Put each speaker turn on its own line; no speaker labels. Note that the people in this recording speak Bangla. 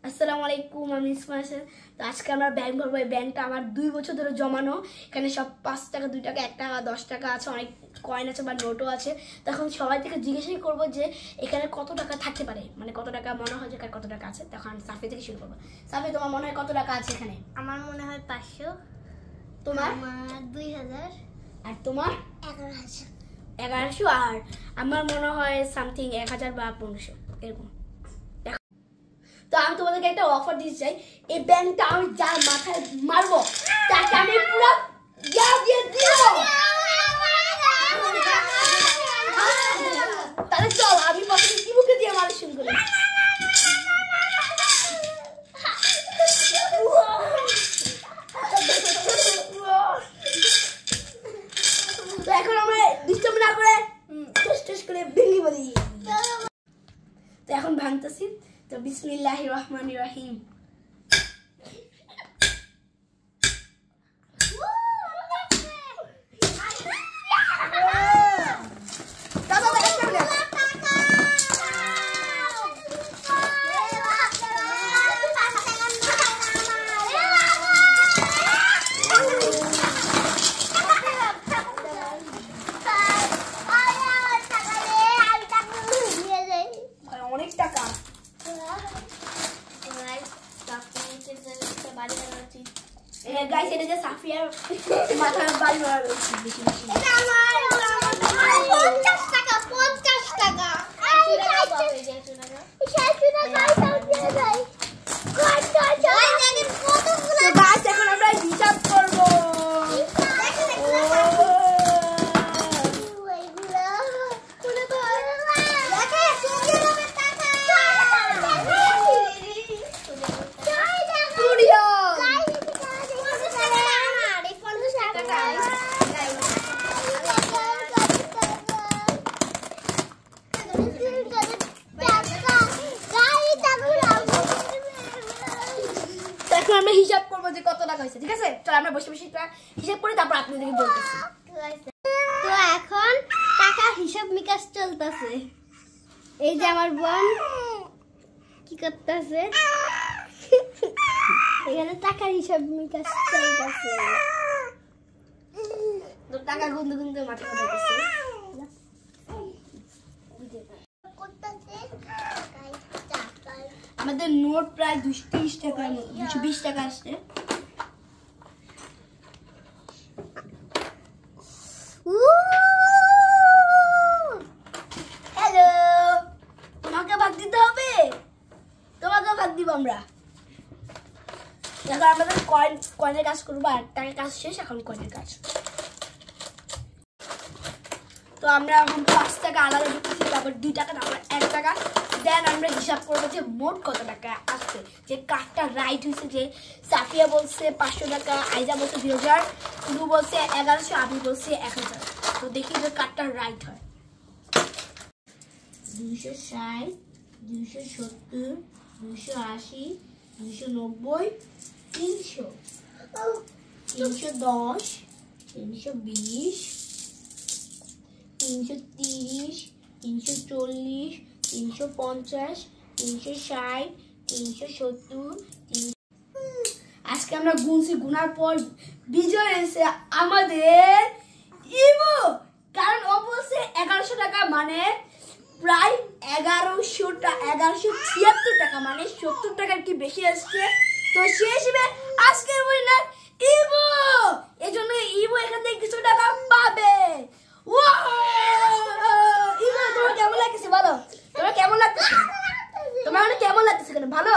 আসসালামু আলাইকুম, আমি ইসমা হাসান। তো আজকে আমরা ব্যাংক ভরবো। এই ব্যাংকটা আমার 2 বছর ধরে জমানো। এখানে সব 5 টাকা, 2 টাকা, 1 টাকা, 10 টাকা আছে, অনেক কয়েন আছে বা নোটও আছে। তখন সবাই থেকে জিজ্ঞাসাই করবো যে এখানে কত টাকা থাকতে পারে, মানে কত টাকা মনে হয় যে কত টাকা আছে। তখন সাফি থেকে শুরু করবো। সাফি, তোমার মনে হয় কত টাকা আছে এখানে?
আমার মনে হয় 500।
তোমার?
আমার 2000।
আর তোমার?
11,000।
1100। আর আমার মনে হয় সামথিং 1000 বা 1500 এরকম। তো আমি তোমাদেরকে একটা অফার দিতে চাই। এই ব্যাংকটা আমি যার মাথায় মারবো তাকে আমি পুরো দিয়ে দিব। তাহলে চল আমি প্রথমে ইবুকে দিয়ে মারা শুরু করি। তো এখন আমরা ডিস্টার্ব না করে টেস্ট করে ভেঙে বলি। তো এখন ভাঙতেছি। তো বিসমিল্লাহির রহমানির রহিম। অনেক টাকা। গাইস, এটা যে সাফিয়ার মাথায় বাড়ি মারা রয়েছে বেশি বেশি।
এটা আমার 50 টাকা 50 টাকা।
এখন আমরা হিসাব করবো। এখন আমরা হিসাব করবো যে কত টাকা হয়েছে। ঠিক আছে, চল আমরা বসে বসে হিসাব করি, তারপর আপনাদেরকে বলতেছি।
তো এখন টাকা হিসাব নিকাশ চলতেছে। এই যে আমার বোন কি করতেছে, এখানে টাকার হিসাব নিকাশ চলতেছে।
তো টাকা গুনতে গুনতে মাথা ঘুরাইতেছে। আমাদের নোট প্রায় 230 টাকা, 220 টাকা আসছে। হ্যালো, তোমাকে ভাগ দিতে হবে? তোমাকে ভাগ দিব আমরা। এখন আমাদের কয়েনের কাজ করবো, আর টাকার কাজ শেষ, এখন কয়েনের কাজ। তো আমরা এখন 5 টাকা আলাদা দিচ্ছি, তারপর 2 টাকা, তারপর 1 টাকা। দেন আমরা হিসাব করবো যে মোট কত টাকা আসছে, যে কার্ডটা রাইট হয়েছে। যে সাফিয়া বলছে 500 টাকা, আইজা বলছে 2000, ইবু বলছে 1100, আমি বলছি 1000। তো দেখি যে কার্ডটা রাইট হয়। 260, 270, 280, 290, 300, 310, 320, 330, 340, 350, 360, 370। আজকে আমরা গুনছি, গুনার পর বিজয় এসে আমাদের ইবু। কারণ ও বলছে 1100 টাকা, মানে প্রায় 1176 টাকা, মানে 70 টাকার কি বেশি আসছে। তো সে হিসেবে আজকের উইনার ইবু। এজন্য ইবু এখান থেকে কিছু টাকা পাবে। ইবু, তোমার কেমন লাগছে বলো? তোমার কেমন লাগছে? তোমার কেমন লাগছে? ভালো।